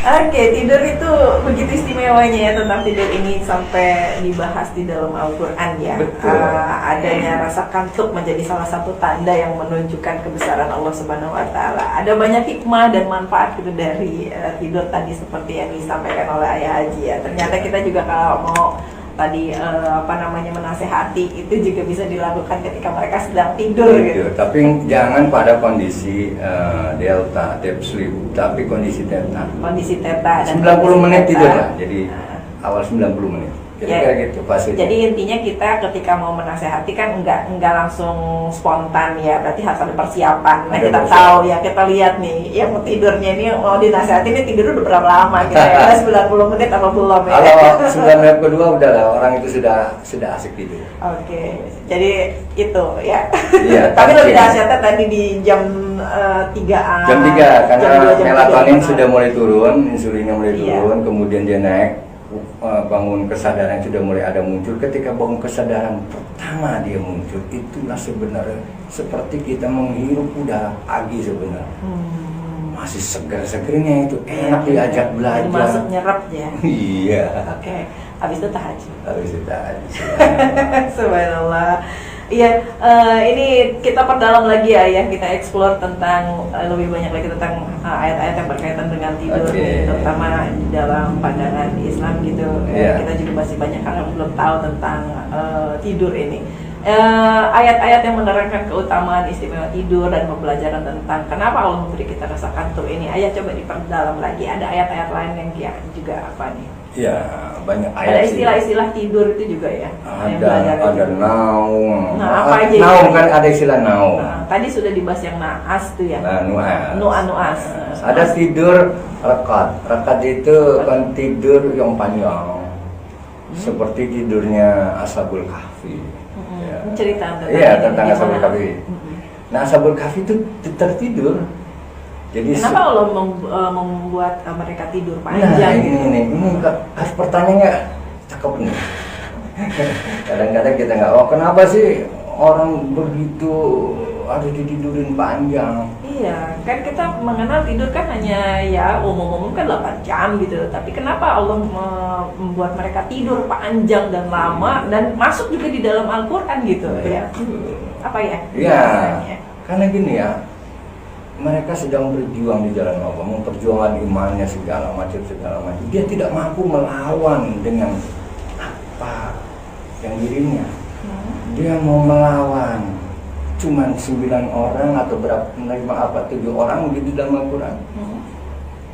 Oke, tidur itu begitu istimewanya ya tentang tidur ini sampai dibahas di dalam Al-Quran ya. Betul. Adanya rasa kantuk menjadi salah satu tanda yang menunjukkan kebesaran Allah Subhanahu Wa Taala. Ada banyak hikmah dan manfaat gitu dari tidur tadi seperti yang disampaikan oleh Ayah Haji ya. Ternyata kita juga kalau mau tadi menasehati itu juga bisa dilakukan ketika mereka sedang tidur gitu. Tapi jangan pada kondisi delta, deep sleep, tapi kondisi theta. Kondisi theta dan 90 menit theta. tidur lah, jadi awal 90 menit. Jadi Ya, kayak gitu fasenya. jadi intinya kita ketika mau menasehati kan enggak langsung spontan ya, berarti harus ada persiapan. Nah, Ada kita persiapan. tahu ya, kita lihat nih yang mau tidurnya ini mau dinasehati ini tidur udah berapa lama gitu ya. 90 menit apa belum ya? Kalau 9 menit kedua udah lah, orang itu sudah asik tidur. Oke, jadi itu ya. Iya, Tapi lebih iya. dahsyatnya tadi di jam 3-an. Jam 3 karena jam 2, jam 3, melatonin jam sudah mulai turun, insulinnya mulai Iya. turun, kemudian dia naik, bangun kesadaran sudah mulai ada muncul. Ketika bangun kesadaran pertama dia muncul, itulah sebenarnya seperti kita menghirup udara pagi sebenarnya. Masih segar-segernya itu, enak diajak Jadi belajar. masuk nyerap ya. Iya. Oke, habis itu tahajud. Habis itu tadi. Subhanallah. Iya, ini kita perdalam lagi ya, kita explore tentang lebih banyak lagi tentang ayat-ayat yang berkaitan dengan tidur, Oke. terutama di dalam pandangan Islam gitu. Iya. Kita juga masih banyak hal yang belum tahu tentang tidur ini. Ayat-ayat yang menerangkan keutamaan istimewa tidur dan pembelajaran tentang kenapa Allah memberi kita rasa kantuk ini. Ayah coba diperdalam lagi. Ada ayat-ayat lain yang juga apa nih? Ya, banyak ayat Ada sih. istilah-istilah tidur itu juga ya? yang belajar Ada itu. naung. Nah, apa aja naung itu? kan ada istilah naung. Nah, tadi sudah dibahas yang naas tuh ya. Nah, nuas. Nuas. Ada tidur rekat. Rekat itu kan tidur yang panjang. Seperti tidurnya Ashabul Kahfi. Ya. Cerita tentang Iya, ini, tentang gimana? Ashabul Kahfi. Nah, Ashabul Kahfi itu tertidur. Jadi Kenapa Allah membuat mereka tidur Nah, panjang? ini harus pertanyaannya cakep nih. Kadang-kadang kita nggak, oh kenapa sih orang begitu harus ditidurin panjang? Iya, kan kita mengenal tidur kan hanya ya umum-umum kan 8 jam gitu. Tapi kenapa Allah membuat mereka tidur panjang dan lama dan masuk juga di dalam Al-Quran gitu ya? Apa ya? Iya, Alasannya? karena gini ya, mereka sedang berjuang di jalan Allah, memperjuangkan imannya segala macam. Dia tidak mampu melawan dengan apa yang dirinya. Dia mau melawan cuman 9 orang atau berapa, 7 orang di dalam Al-Quran.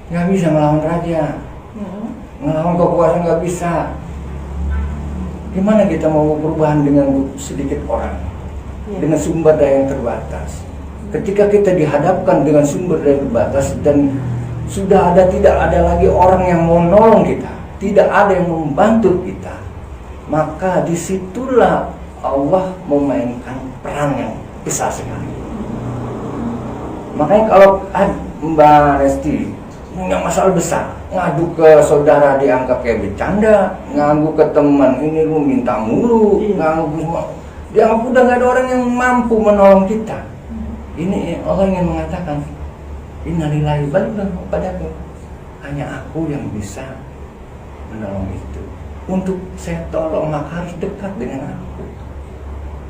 Nggak bisa melawan raja, melawan kekuasaan nggak bisa. Gimana kita mau perubahan dengan sedikit orang, dengan sumber daya yang terbatas? Ketika kita dihadapkan dengan sumber daya terbatas dan sudah tidak ada lagi orang yang mau nolong kita, tidak ada yang membantu kita, maka disitulah Allah memainkan peran yang besar sekali. Makanya kalau Mbak Resti punya masalah besar, ngadu ke saudara dianggap kayak bercanda, ngadu ke teman ini lu minta mulu, ngadu dianggap udah nggak ada orang yang mampu menolong kita. Ini Allah ingin mengatakan, innalillahi baliklah padaku, hanya aku yang bisa menolong itu. Untuk saya tolong maka harus dekat dengan aku.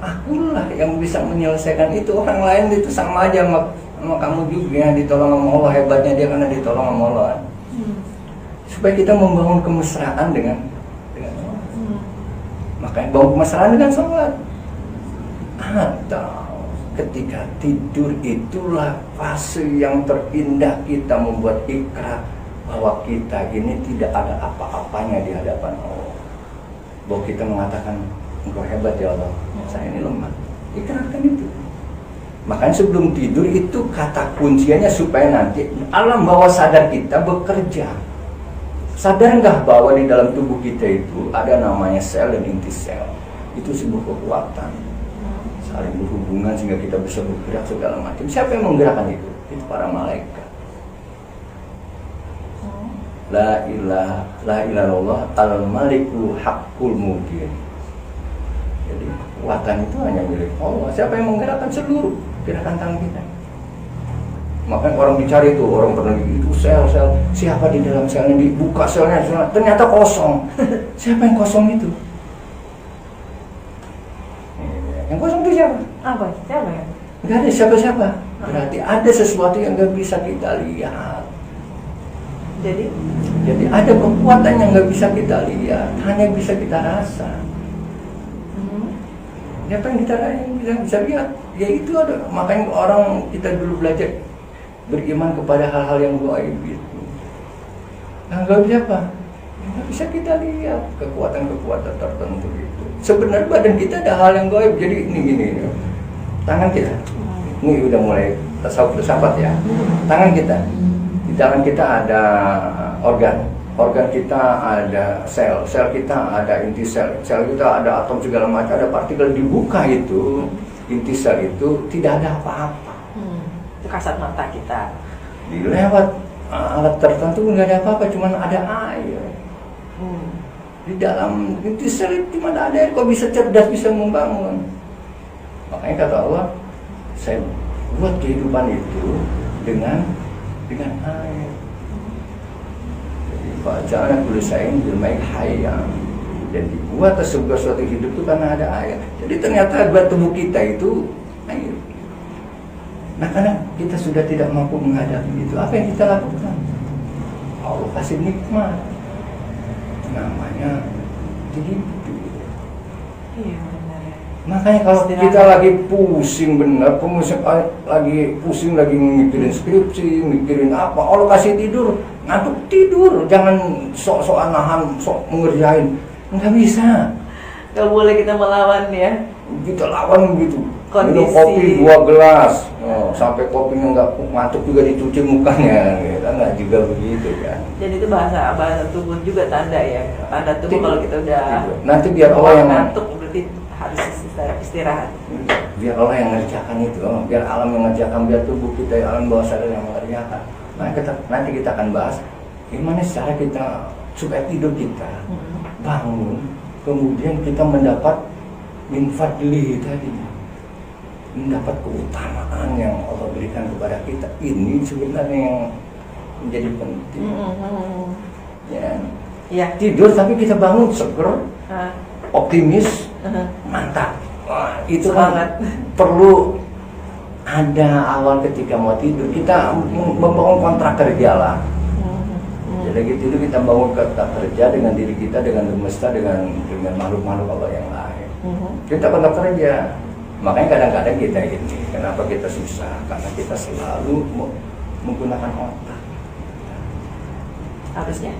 Akulah yang bisa menyelesaikan itu. Orang lain itu sama aja sama kamu juga, ditolong sama Allah. Hebatnya dia karena ditolong sama Allah. Supaya kita membangun kemesraan dengan Allah. Makanya bangun kemesraan dengan sholat. Atau ketika tidur itulah fase yang terindah kita membuat ikrar bahwa kita ini tidak ada apa-apanya di hadapan Allah. Bahwa kita mengatakan, engkau hebat ya Allah, saya ini lemah. Ikrarkan itu. Makanya sebelum tidur itu kata kuncinya supaya nanti alam bawah sadar kita bekerja. Sadar nggak bahwa di dalam tubuh kita itu ada namanya sel dan inti sel. Itu sebuah kekuatan saling berhubungan sehingga kita bisa bergerak segala macam. Siapa yang menggerakkan itu? Itu para malaikat. La ilaha illallah al-maliku haqqul mubin. Jadi kekuatan itu hanya milik Allah. Siapa yang menggerakkan seluruh gerakan tangan kita? Makanya orang dicari tuh, orang pernah itu sel, siapa di dalam selnya, dibuka selnya, ternyata kosong. Siapa yang kosong itu? Yang kosong itu siapa? Apa? Siapa ya? Nggak ada siapa-siapa. Berarti ada sesuatu yang nggak bisa kita lihat. Jadi ada kekuatan yang nggak bisa kita lihat, hanya bisa kita rasa. Apa yang kita bisa lihat? Ya itu ada. Makanya orang kita dulu belajar beriman kepada hal-hal yang gaib itu. Nah, gaib siapa? Nggak bisa kita lihat kekuatan-kekuatan tertentu itu. Sebenarnya badan kita ada hal yang gaib. Jadi ini gini, tangan kita. Ini udah mulai tasawuf filsafat ya. Tangan kita. Di tangan kita ada organ kita ada sel kita ada inti sel kita ada atom segala macam, ada partikel. Dibuka itu inti sel itu tidak ada apa-apa. Itu kasat mata kita. Lewat alat tertentu nggak ada apa-apa, cuman ada air. Di dalam inti sel itu cuma ada air, kok bisa cerdas, bisa membangun. Makanya kata Allah, saya buat kehidupan itu dengan air. Bacaan tulisan bermain hayang dan dibuat sebuah suatu hidup itu karena ada air. Jadi ternyata buat tubuh kita itu air. Nah, karena kita sudah tidak mampu menghadapi itu, apa yang kita lakukan? Allah kasih nikmat, namanya tidur. Iya benar. Makanya kalau kita lagi pusing bener, lagi mikirin skripsi, mikirin apa, Allah kasih tidur, ngantuk tidur, jangan sok-sokan nahan, sok mengerjain, nggak bisa. Nggak boleh kita melawan ya. Kita lawan gitu. Kondisi. Minum kopi 2 gelas, sampai kopinya nggak ngantuk juga dicuci mukanya, gitu. Nggak juga begitu kan. Jadi itu bahasa tubuh juga tanda ya, tanda tubuh kalau kita udah. Nanti biar Allah yang ngantuk berarti harus istirahat. Biar Allah yang ngerjakan itu, biar alam yang ngerjakan, biar tubuh kita, alam bawah sadar yang mengerjakan. Nanti kita akan bahas gimana cara kita supaya tidur kita bangun, kemudian kita mendapat min fadlihi tadi, mendapat keutamaan yang Allah berikan kepada kita. Ini sebenarnya yang menjadi penting. Ya, tidur tapi kita bangun seger, optimis, mantap. Wah, itu kan perlu ada awal ketika mau tidur. Kita membangun kontrak kerja lah. Jadi gitu kita bangun kontrak kerja dengan diri kita, dengan semesta, dengan makhluk-makhluk Allah yang lain. Kita kontrak kerja. Makanya kadang-kadang kita ini, kenapa kita susah? Karena kita selalu menggunakan otak. Harusnya?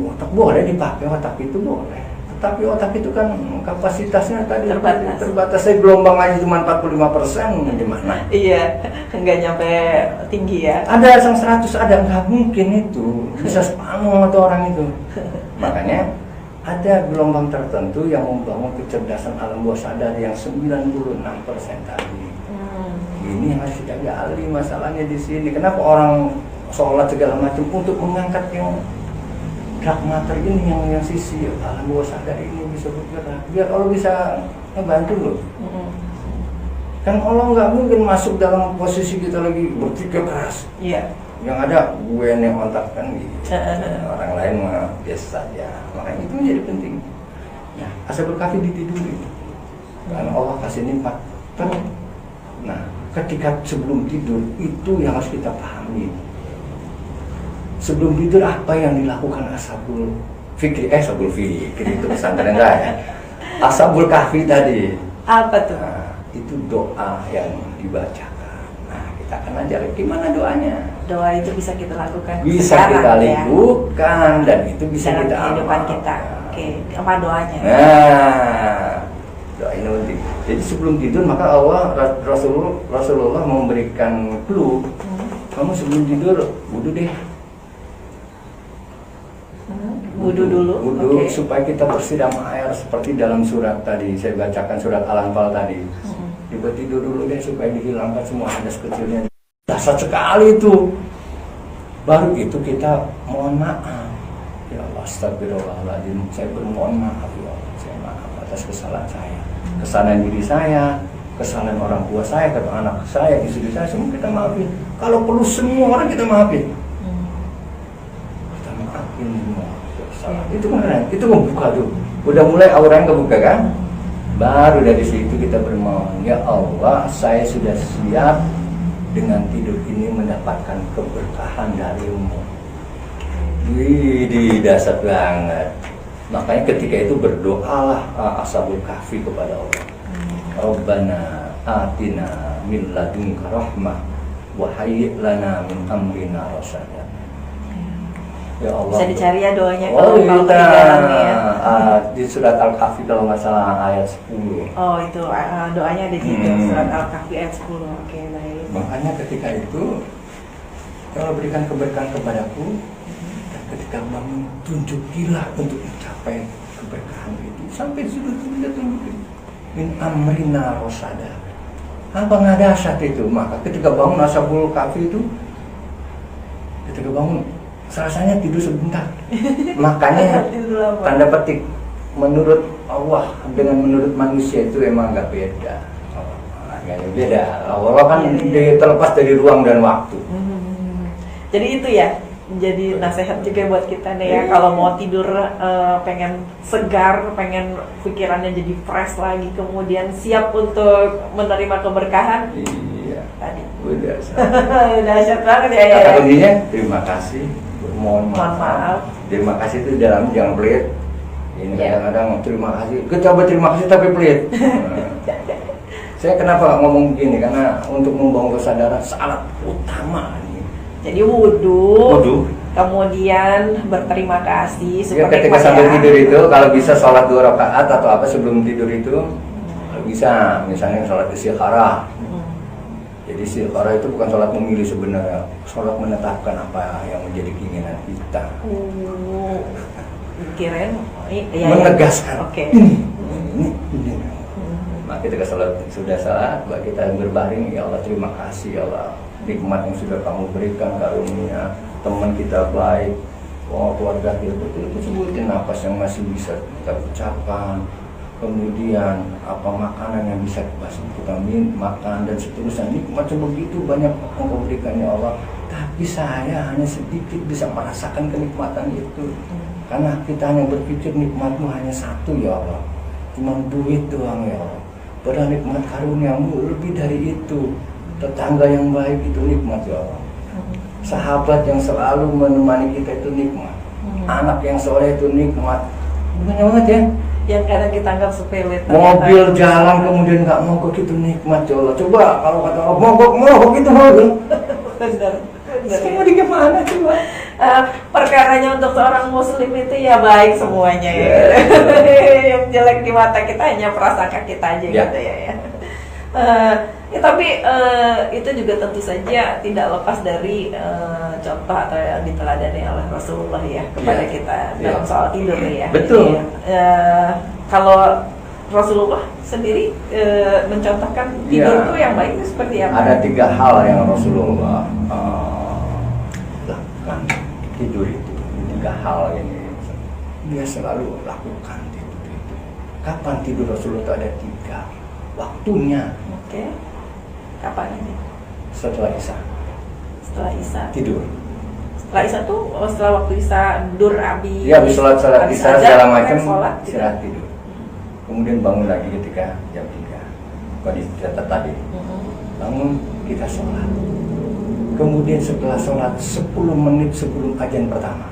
Otak boleh dipakai, otak itu boleh. Tapi otak itu kan kapasitasnya tadi terbatas. Saya gelombang aja cuma 45%, gimana? Iya, nggak nyampe tinggi ya. Ada yang 100, ada nggak mungkin itu bisa sepanuh atau orang itu. Makanya ada gelombang tertentu yang membangun kecerdasan alam bawah sadar yang 96% tadi. Ini yang harus kita gali masalahnya di sini. Kenapa orang sholat segala macam untuk mengangkat yang dark matter ini, yang sisi alam bawah sadar ini bisa bergerak, biar Allah bisa ngebantu loh. Kan Allah nggak mungkin masuk dalam posisi kita lagi berpikir keras. Iya. Yang ada gue yang otak kan gitu. Orang lain mah biasa saja. Makanya itu menjadi penting. Nah, Ashabul Kahfi ditiduri. Karena Allah kasih nikmat. Nah, ketika sebelum tidur itu yang harus kita pahami. Sebelum tidur apa yang dilakukan Ashabul Fikri itu pesantren saya. Ashabul Kahfi tadi. Apa tuh? Nah, itu doa yang dibacakan. Nah, kita akan ajar gimana doanya. Doa itu bisa kita lakukan. Bisa sekarang, kita ya? lakukan dan itu bisa dalam kita kehidupan amalkan. kita. Oke, apa doanya? Nah, doa ini penting. Jadi sebelum tidur maka Rasulullah memberikan clue. Kamu sebelum tidur wudu deh. Wudu dulu. Wudu supaya kita bersiram air seperti dalam surat tadi saya bacakan, surat Al-Anfal tadi. Coba tidur dulu deh supaya dihilangkan semua hadas kecilnya. Dasar sekali itu. Baru itu kita mohon maaf. Ya Allah, astagfirullahaladzim. Saya bermohon maaf ya Allah. Saya maaf atas kesalahan saya. Kesalahan diri saya, kesalahan orang tua saya, kata anak saya, istri saya, semua kita maafin. Kalau perlu semua orang kita maafin. Kita maafin semua kesalahan. Itu keren, itu membuka tuh. Udah mulai auranya kebuka kan? Baru dari situ kita bermohon, ya Allah, saya sudah siap dengan tidur ini mendapatkan keberkahan darimu. Wih, dasar banget. Makanya ketika itu berdoalah Ashabul Kahfi kepada Allah. Rabbana atina min ladunka rahmah wa hayyi' lana min amrina rasada. Ya Allah. Bisa dicari ya doanya kalau ketinggalan ya. Di surat Al-Kahfi kalau nggak salah ayat 10. Oh itu doanya ada di surat Al-Kahfi ayat 10. Oke, baik. Makanya ketika itu kalau berikan keberkahan kepadaku, dan ketika bangun tunjukilah untuk mencapai keberkahan itu. Sampai sudut kita tunjukin min amrina rasada. Apa nggak ada saat itu? Maka ketika bangun Ashabul Kahfi itu, ketika bangun rasanya tidur sebentar. Makanya tanda petik menurut Allah dengan menurut manusia itu emang nggak beda. Nggak beda. Allah kan terlepas dari ruang dan waktu. Jadi itu ya, jadi nasihat juga buat kita nih ya, kalau mau tidur pengen segar, pengen pikirannya jadi fresh lagi, kemudian siap untuk menerima keberkahan. Iya. Tadi. Udah. Dahsyat banget ya. Kata kuncinya terima kasih. Mohon maaf. Terima kasih itu dalam jangan pelit. Ini Ya. kadang-kadang terima kasih. Coba terima kasih tapi pelit. Saya kenapa ngomong begini? Karena untuk membangun kesadaran sangat utama ini. Jadi wudhu. Kemudian berterima kasih. Ya, ketika sambil tidur itu kalau bisa sholat 2 rakaat atau apa sebelum tidur itu kalau bisa, misalnya sholat istikharah. Jadi istikharah itu bukan sholat memilih sebenarnya, sholat menetapkan apa yang menjadi keinginan kita. Kirain menegaskan. Oke. Ini. Maka ketika sudah salat, kita berbaring, ya Allah terima kasih ya Allah, nikmat yang sudah kamu berikan, karunia, teman kita baik, keluarga kita betul, itu sebutin napas yang masih bisa kita ucapkan. Kemudian apa makanan yang bisa kita makan dan seterusnya, nikmat begitu banyak engkau berikan ya Allah, tapi saya hanya sedikit bisa merasakan kenikmatan itu karena kita hanya berpikir nikmatmu hanya satu ya Allah, cuma duit doang ya Allah, padahal nikmat karuniamu lebih dari itu. Tetangga yang baik itu nikmat ya Allah, sahabat yang selalu menemani kita itu nikmat, anak yang soleh itu nikmat. Banyak banget ya yang kadang kita anggap sepele. Mobil jalan kemudian nggak mogok itu nikmat ya Allah. Coba kalau kata Allah mogok itu mobil. Benar. Semua di gimana coba? Perkaranya untuk seorang muslim itu ya baik semuanya ya. Yang jelek di mata kita hanya prasangka kita aja gitu ya. Tapi itu juga tentu saja tidak lepas dari contoh atau yang diteladani oleh Rasulullah ya kepada kita dalam soal tidur ya. Betul. Jadi, kalau Rasulullah sendiri mencontohkan tidur itu yang baik itu seperti apa? Ada 3 hal yang Rasulullah lakukan tidur itu. 3 hal ini dia selalu lakukan tidur itu. Kapan tidur Rasulullah itu ada 3 waktunya. Oke. Kapan ini? Setelah Isya. Setelah Isya. Tidur. Setelah Isya tuh setelah waktu Isya dur habis. Ya, habis sholat Isya segala macam istirahat tidur. Kemudian bangun lagi ketika jam 3. Kalau dicatat tadi. Bangun kita sholat. Kemudian setelah sholat 10 menit sebelum azan pertama.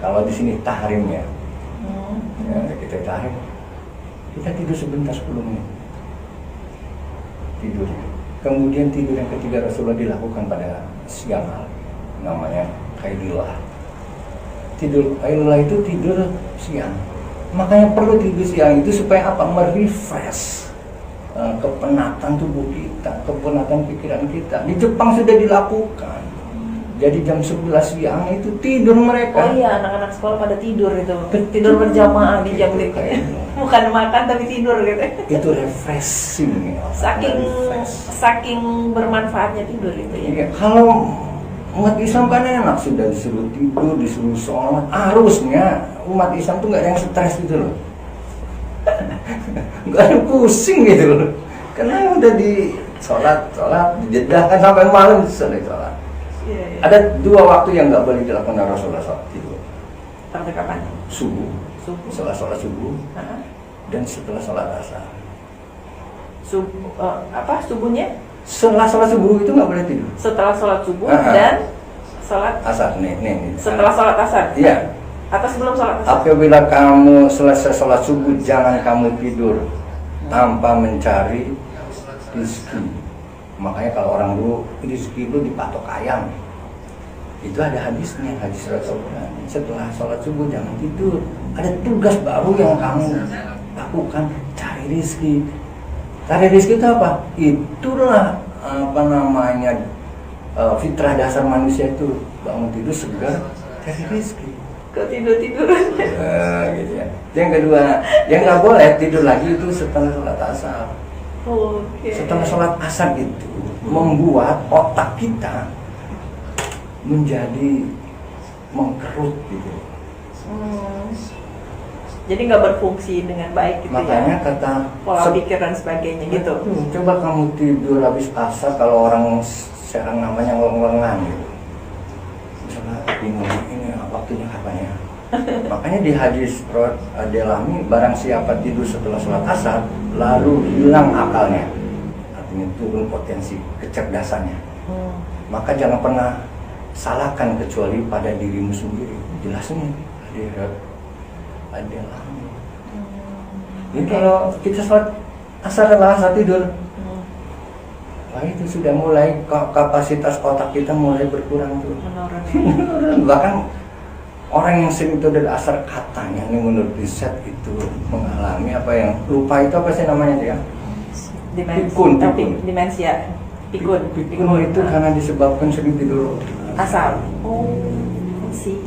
Kalau di sini tahrimnya. Ya, kita tahrim. Kita tidur sebentar 10 menit. Tidur. Kemudian tidur yang ketiga Rasulullah dilakukan pada siang hari, namanya Qailullah. Tidur Qailullah itu tidur siang. Makanya perlu tidur siang itu supaya apa? Merefresh kepenatan tubuh kita, kepenatan pikiran kita. Di Jepang sudah dilakukan. Jadi jam 11 siang itu tidur mereka. Oh iya, anak-anak sekolah pada tidur itu. Tidur berjamaah di jam itu. Bukan makan tapi tidur gitu. Itu refreshing ya. Saking bermanfaatnya tidur itu ya. Ya, kalau umat Islam kan enak, sudah disuruh tidur, disuruh sholat. Harusnya umat Islam tuh nggak ada yang stres gitu loh. Nggak ada pusing gitu loh. Karena udah di sholat, dijedahkan sampai malam selesai sholat. Iya. Ada dua waktu yang nggak boleh dilakukan Rasulullah SAW tidur. Sampai kapan? Subuh, Subuh. setelah sholat subuh, Heeh. dan setelah sholat asar. Subuhnya? Setelah sholat subuh itu nggak boleh tidur. Setelah sholat subuh Heeh. dan sholat Asar, nih. setelah sholat asar? Iya. Atau sebelum sholat asar? Apabila kamu selesai sholat subuh, jangan kamu tidur tanpa mencari rezeki. Makanya kalau orang dulu rezeki itu dipatok ayam. Itu ada hadisnya, hadis Rasulullah. Setelah sholat subuh jangan tidur. Ada tugas baru yang kamu lakukan, cari rezeki. Cari rezeki itu apa? Itulah fitrah dasar manusia itu, bangun tidur segar cari rezeki. Ketidur-tiduran. Gitu ya. Yang kedua, yang nggak boleh tidur lagi itu setelah sholat asar. Oke. Setelah sholat asar itu membuat otak kita menjadi mengkerut gitu. Jadi nggak berfungsi dengan baik gitu. Makanya ya? kata Pola pikir dan sebagainya gitu. Coba kamu tidur habis asar, kalau orang sekarang namanya ngeleng-ngelengan gitu. Misalnya bingung ini waktunya kapan ya. Makanya di hadis Ad-Dalami, barang siapa tidur setelah sholat asar lalu hilang akalnya, artinya turun potensi kecerdasannya, maka jangan pernah salahkan kecuali pada dirimu sendiri. Jelasnya Ad-Dalami. Ini kalau kita sholat asar adalah asar tidur, wah itu sudah mulai kapasitas otak kita mulai berkurang tuh. Menurun. Bahkan orang yang sering itu dari asar katanya ini menurut riset itu mengalami apa yang lupa itu apa sih namanya dia? Pikun. Pikun itu karena disebabkan sering tidur asar. Oh, sih.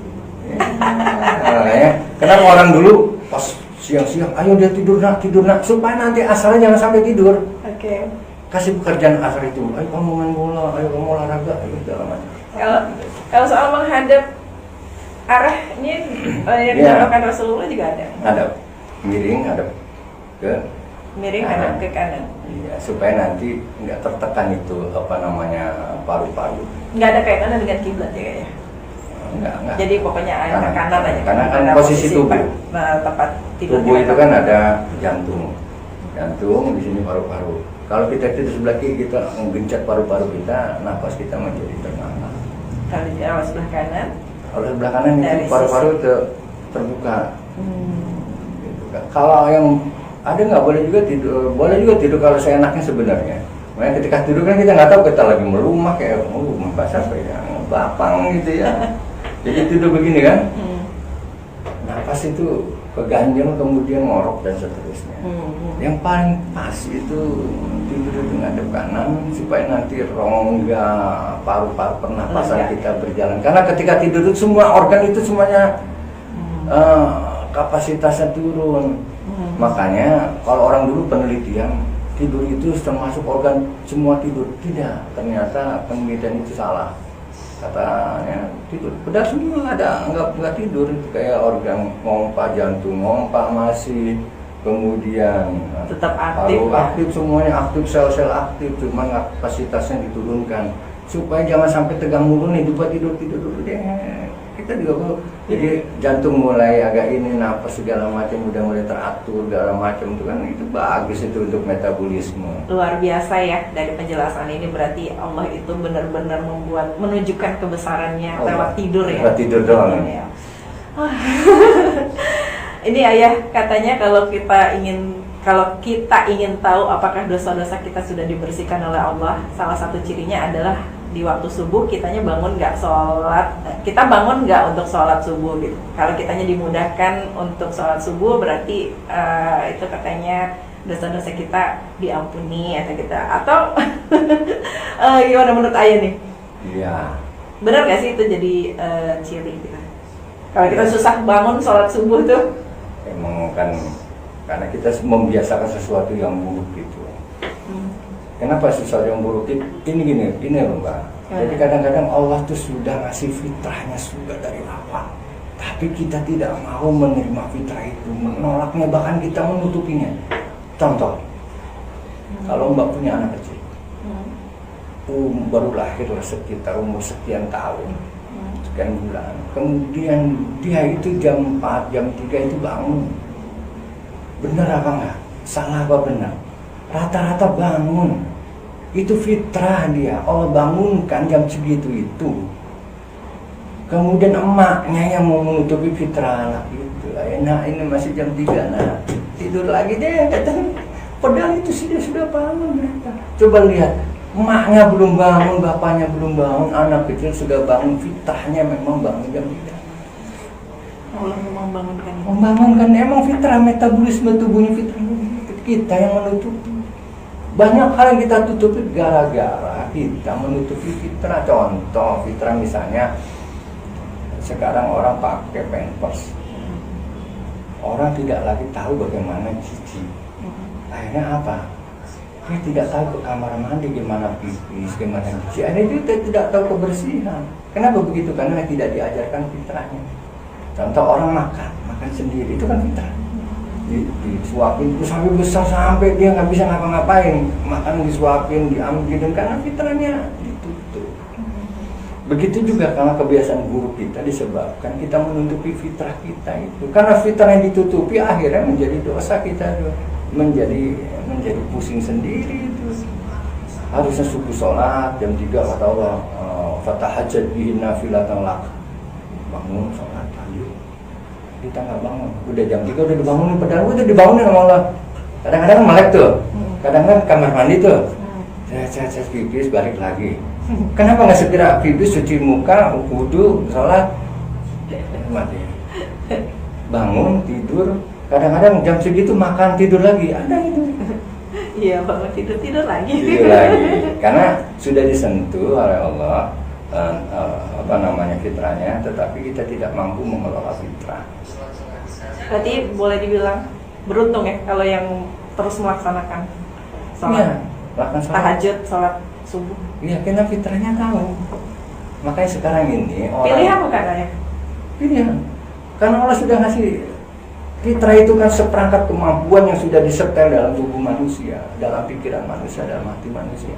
Ya. Kenapa orang dulu pas siang-siang, ayo dia tidur nak, supaya nanti asarnya jangan sampai tidur. Oke. Kasih pekerjaan asar itu, ayo kamu main bola, ayo kamu olahraga, ayo segala macam. Kalau soal menghadap arah ini yang dilakukan Rasulullah juga ada. Ada miring, ada ke miring, ada ke kanan. Iya, supaya nanti nggak tertekan itu paru-paru. Nggak ada kaitannya dengan kiblat ya kayaknya. Enggak. Jadi pokoknya ke kanan aja. Karena kan posisi tubuh. Tempat tidur. Tubuh itu kan ada jantung, di sini paru-paru. Kalau kita tidur sebelah kiri, kita menggencet paru-paru kita, nafas kita menjadi ternganga. Kalau di sebelah kanan. Kalau sebelah kanan itu paru-paru terbuka. Gitu kan. Kalau yang ada nggak boleh juga tidur kalau seenaknya sebenarnya. Makanya ketika tidur kan kita nggak tahu kita lagi merumah kayak bahasa apa ya, bapang gitu ya. Jadi tidur begini kan, nafas itu keganjel kemudian ngorok dan seterusnya. Yang paling pas itu tidur itu ngadep kanan supaya nanti rongga paru-paru pernapasan kita berjalan. Karena ketika tidur itu semua organ itu semuanya kapasitasnya turun. Makanya kalau orang dulu penelitian tidur itu termasuk organ semua tidur, tidak. Ternyata penelitian itu salah. Katanya tidur, padahal semua ada nggak tidur, itu kayak organ ngompa, jantung ngompa masih, kemudian tetap aktif, aktif semuanya aktif, sel-sel aktif, cuma kapasitasnya diturunkan supaya jangan sampai tegang mulu nih, tidur dulu deh. Kita juga jadi jantung mulai agak ini, nafas segala macam udah mulai teratur segala macam, itu kan itu bagus itu untuk metabolisme. Luar biasa ya, dari penjelasan ini berarti Allah itu benar-benar menunjukkan kebesarannya lewat tidur ya. Lewat tidur doang. Ya. Ini ayah katanya kalau kita ingin tahu apakah dosa-dosa kita sudah dibersihkan oleh Allah, salah satu cirinya adalah di waktu subuh kitanya bangun nggak sholat, kita bangun nggak untuk sholat subuh gitu. Kalau kitanya dimudahkan untuk sholat subuh berarti itu katanya dosa-dosa kita diampuni atau gimana menurut ayah nih? Iya. Benar nggak sih itu jadi ciri kita? Kalau kita susah bangun sholat subuh tuh? Emang kan karena kita membiasakan sesuatu yang buruk gitu. Kenapa sesuatu yang buruk ini gini loh Mbak. Jadi kadang-kadang Allah tuh sudah ngasih fitrahnya sudah dari awal, tapi kita tidak mau menerima fitrah itu, menolaknya, bahkan kita menutupinya. Contoh, Kalau Mbak punya anak kecil, baru lahir lah sekitar umur sekian tahun, sekian bulan, kemudian dia itu jam 4, jam 3 itu bangun, benar apa enggak? Salah apa benar? Rata-rata bangun, itu fitrah dia, Allah bangunkan jam segitu itu. Kemudian emaknya yang mau menutupi fitrah anak itu, nah ini masih jam 3, nah tidur lagi deh, padahal itu sudah bangun mereka. Coba lihat, emaknya belum bangun, bapaknya belum bangun, anak kecil sudah bangun, fitrahnya memang bangun jam 3. Allah membangunkan. Membangunkan, emang fitrah, metabolisme tubuhnya fitrah. Kita yang menutupi. Banyak hal yang kita tutupi gara-gara kita menutupi fitrah. Contoh, fitrah misalnya, sekarang orang pakai pampers. Orang tidak lagi tahu bagaimana cuci. Akhirnya apa? Dia tidak tahu ke kamar mandi gimana pipis, gimana cuci. Akhirnya dia tidak tahu kebersihan. Kenapa begitu? Karena tidak diajarkan fitrahnya. Contoh orang makan sendiri, itu kan fitrah. Disuapin itu sampai besar, sampai dia nggak bisa ngapa-ngapain. Makan disuapin, diambilin, karena fitrahnya ditutup. Begitu juga karena kebiasaan buruk kita disebabkan kita menutupi fitrah kita itu. Karena fitrah yang ditutupi akhirnya menjadi dosa kita, menjadi pusing sendiri itu. Harusnya subuh sholat jam 3 kata Allah, fatahajjad bihi nafilatan lak. Bangun sholat tahajud. Kita nggak bangun, udah jam 3 udah dibangunin, padahal udah dibangunin sama Allah. Kadang-kadang melek tuh, kadang-kadang kamar mandi tuh, saya pipis balik lagi. Kenapa nggak segera pipis, cuci muka, wudu, sholat, mati. Bangun, tidur, kadang-kadang jam segitu makan, tidur lagi, ada itu. Iya, bangun tidur lagi. Tidur lagi, karena sudah disentuh oleh Allah, fitrahnya, tetapi kita tidak mampu mengelola fitrah. Berarti boleh dibilang beruntung ya kalau yang terus melaksanakan sholat, tahajud, sholat subuh. Iya, karena fitrahnya tahu. Makanya sekarang ini orang pilihan bukan ya? Pilihan. Karena Allah sudah ngasih fitrah itu kan seperangkat kemampuan yang sudah disetel dalam tubuh manusia, dalam pikiran manusia, dalam hati manusia.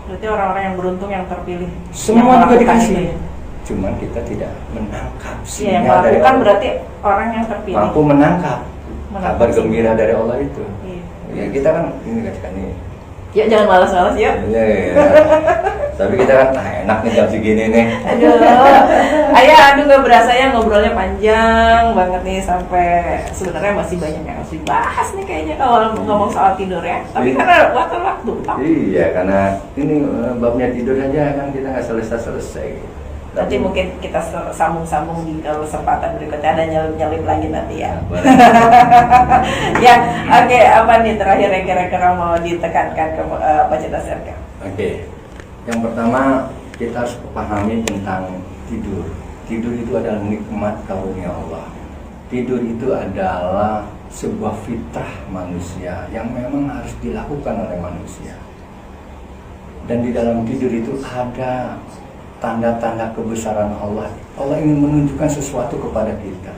Berarti orang-orang yang beruntung yang terpilih. Semua juga dikasih. Cuman kita tidak menangkap sinyal dari Allah. Berarti orang yang terpilih. Mampu menangkap kabar gembira dari Allah itu. Iya. Ya kita kan ini kan ini. Ya jangan malas-malas ya. Iya. Tapi kita kan enak nih jam segini nih. Aduh nggak berasa ya ngobrolnya panjang banget nih, sampai sebenarnya masih banyak yang harus dibahas nih kayaknya kalau ngomong soal tidur ya. Tapi karena waktu. Iya, karena ini babnya tidur aja kan kita nggak selesai. Nanti mungkin kita sambung-sambung di kesempatan berikutnya, ada nyelip-nyelip lagi nanti ya. Ya, oke, apa nih terakhir yang kira-kira mau ditekankan ke Pak Cita Serka? Oke, yang pertama kita harus pahami tentang tidur. Tidur itu adalah nikmat karunia Allah. Tidur itu adalah sebuah fitrah manusia yang memang harus dilakukan oleh manusia. Dan di dalam tidur itu ada tanda-tanda kebesaran Allah. Allah ingin menunjukkan sesuatu kepada kita.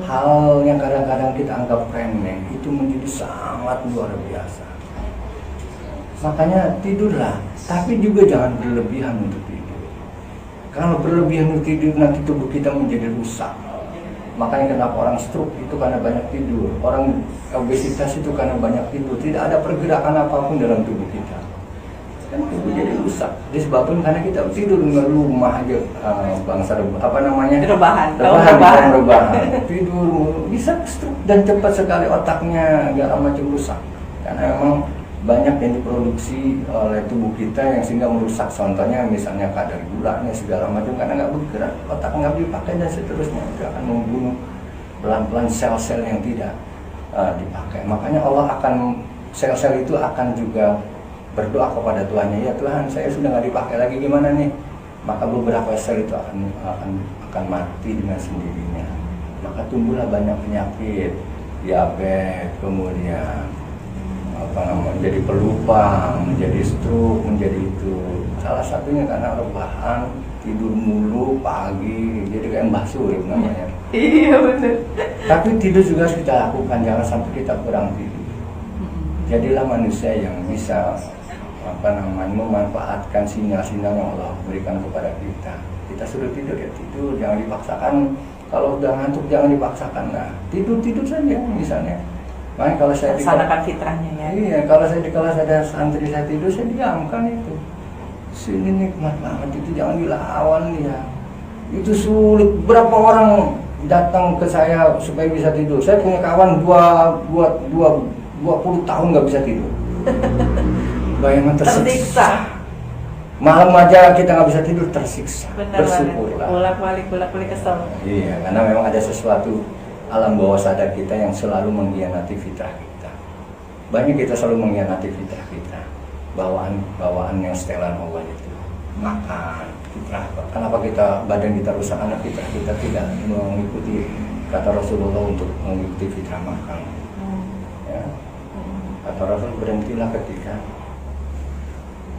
Hal yang kadang-kadang kita anggap remeh itu menjadi sangat luar biasa. Makanya tidurlah, tapi juga jangan berlebihan untuk tidur. Kalau berlebihan untuk tidur nanti tubuh kita menjadi rusak. Makanya kenapa orang stroke itu karena banyak tidur, orang obesitas itu karena banyak tidur. Tidak ada pergerakan apapun dalam tubuh kita. Kan tubuh jadi rusak. Disebabkan karena kita tidur nggak rumah aja, bangsa rebahan. Tidur bisa stroke dan cepat sekali otaknya segala macam rusak. Karena memang banyak yang diproduksi oleh tubuh kita yang sehingga merusak. Contohnya misalnya kadar gulanya segala macam karena nggak bergerak, otak nggak dipakai dan seterusnya, itu akan membunuh pelan-pelan sel-sel yang tidak dipakai. Makanya Allah akan sel-sel itu akan juga berdoa kepada Tuhannya, ya Tuhan saya sudah nggak dipakai lagi gimana nih, maka beberapa sel itu akan mati dengan sendirinya, maka tumbuhlah banyak penyakit, diabetes, kemudian menjadi pelupa, menjadi stroke, menjadi itu salah satunya karena rebahan, tidur mulu pagi, jadi kayak Mbah Surip namanya. Iya benar. Tapi tidur juga harus kita lakukan, jangan sampai kita kurang tidur. Jadilah manusia yang bisa memanfaatkan sinyal-sinyal yang Allah berikan kepada kita. Kita suruh tidur ya tidur, jangan dipaksakan. Kalau udah ngantuk jangan dipaksakan. Nah, tidur saja misalnya. Makanya kalau saya laksanakan fitrahnya ya. Iya, kalau saya di kelas ada santri saya tidur, saya diamkan itu. Sini nikmat banget itu, jangan dilawan ya. Itu sulit. Berapa orang datang ke saya supaya bisa tidur? Saya punya kawan 20 tahun nggak bisa tidur. Bayangan tersiksa. Malam aja kita nggak bisa tidur, tersiksa. Benar, bersyukurlah. Bolak-balik kesel. Iya, karena memang ada sesuatu alam bawah sadar kita yang selalu mengkhianati fitrah kita. Banyak kita selalu mengkhianati fitrah kita. Bawaan yang setelan Allah itu. Makan, fitrah. Kenapa badan kita rusak? Karena fitrah kita tidak mengikuti kata Rasulullah untuk mengikuti fitrah makan. Ya. Kata Rasul, berhentilah ketika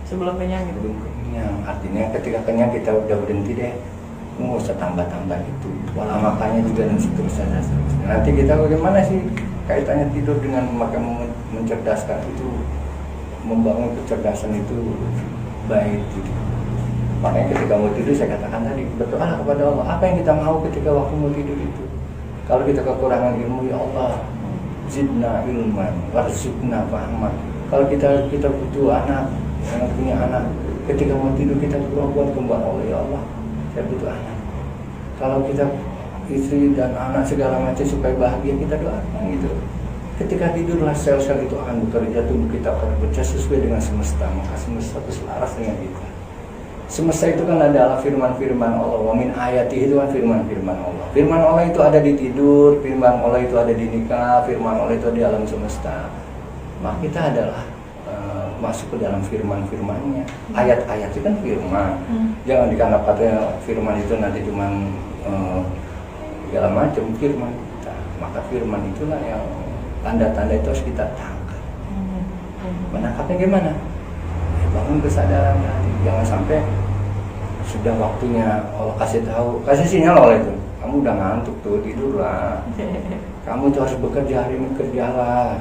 sebelum kenyang gitu. Belum kenyang. Artinya ketika kenyang kita udah berhenti deh. Nggak usah tambah-tambah itu. Pola makannya juga dan seterusnya. Nanti kita bagaimana sih kaitannya tidur dengan makan mencerdaskan itu, membangun kecerdasan itu baik gitu. Makanya ketika mau tidur saya katakan tadi, berdoalah kepada Allah. Apa yang kita mau ketika waktu mau tidur itu? Kalau kita kekurangan ilmu, ya Allah, zidna ilman, warzuqna fahman. Kalau kita butuh anak, yang punya anak, ketika mau tidur kita berdoa kepada Allah, ya Allah, saya butuh anak. Kalau kita istri dan anak segala macam supaya bahagia, kita doakan gitu. Ketika tidurlah sel-sel itu akan bekerja, tubuh kita akan bekerja sesuai dengan semesta, maka semesta itu selaras dengan kita. Semesta itu kan adalah firman-firman Allah. Wa min ayati itu kan firman-firman Allah. Firman Allah itu ada di tidur, firman Allah itu ada di nikah, firman Allah itu ada di alam semesta. Maka kita adalah masuk ke dalam firman-firmannya. Ayat-ayat itu kan firman. Jangan dikanggap katanya firman itu nanti cuman segala macam firman kita. Maka firman itulah yang tanda-tanda itu harus kita tangkap. Menangkapnya gimana? Bangun kesadaran hati. Jangan sampai sudah waktunya Allah kasih tahu, kasih sinyal oleh itu. Kamu udah ngantuk tuh, tidurlah. Kamu tuh harus bekerja hari ini, kerjalah.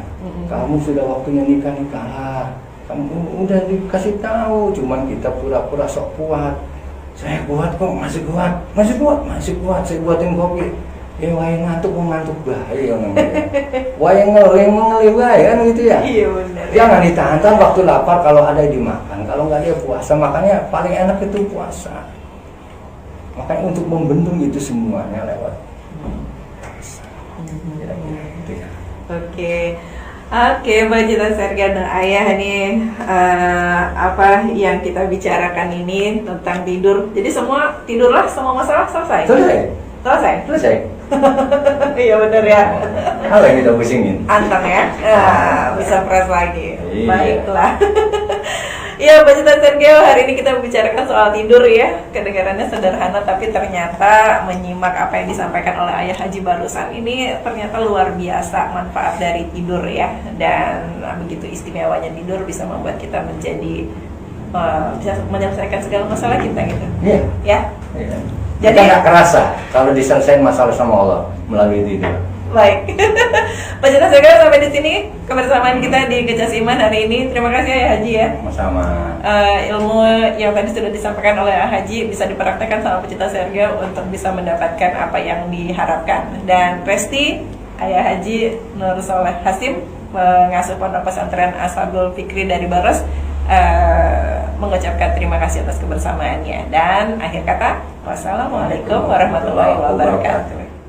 Kamu sudah waktunya nikahlah. Kamu udah dikasih tahu, cuman kita pura-pura sok kuat. Saya kuat kok, masih kuat. Saya buatin kopi. Wayang ngantuk mau ngantuk bahaya namanya. Wayang ngelih bahaya kan gitu ya. Iya benar. Jangan ditahan waktu lapar, kalau ada dimakan, kalau nggak dia puasa. Makanya paling enak itu puasa. Makanya untuk membendung itu semuanya lewat puasa. Kira-kira gitu ya. Oke, Mbak Cita Serga dan Ayah nih, apa yang kita bicarakan ini tentang tidur. Jadi semua tidurlah, semua masalah selesai. Selesai. Iya benar ya. Apa yang kita pusingin? Anteng ya, bisa fresh lagi. Iya. Baiklah. Ya, Mbak Cita Sergio, hari ini kita membicarakan soal tidur ya. Kedengarannya sederhana, tapi ternyata menyimak apa yang disampaikan oleh Ayah Haji barusan ini ternyata luar biasa manfaat dari tidur ya. Dan begitu istimewanya tidur bisa membuat kita menjadi bisa menyelesaikan segala masalah kita gitu. Iya. Ya. Iya. Jadi kita nggak kerasa kalau diselesain masalah sama Allah melalui tidur. Baik, Pak Cita Sergio, sampai di sini kebersamaan kita di Gecas Iman hari ini. Terima kasih ya Haji ya. Sama-sama. Ilmu yang tadi sudah disampaikan oleh Haji bisa dipraktekkan sama Pak Cita Sergio untuk bisa mendapatkan apa yang diharapkan. Dan Resti, Ayah Haji Nur Soleh Hasim, pengasuh Pondok Pesantren Ashabul Fikri dari Baros, mengucapkan terima kasih atas kebersamaannya. Dan akhir kata, wassalamualaikum warahmatullahi wabarakatuh.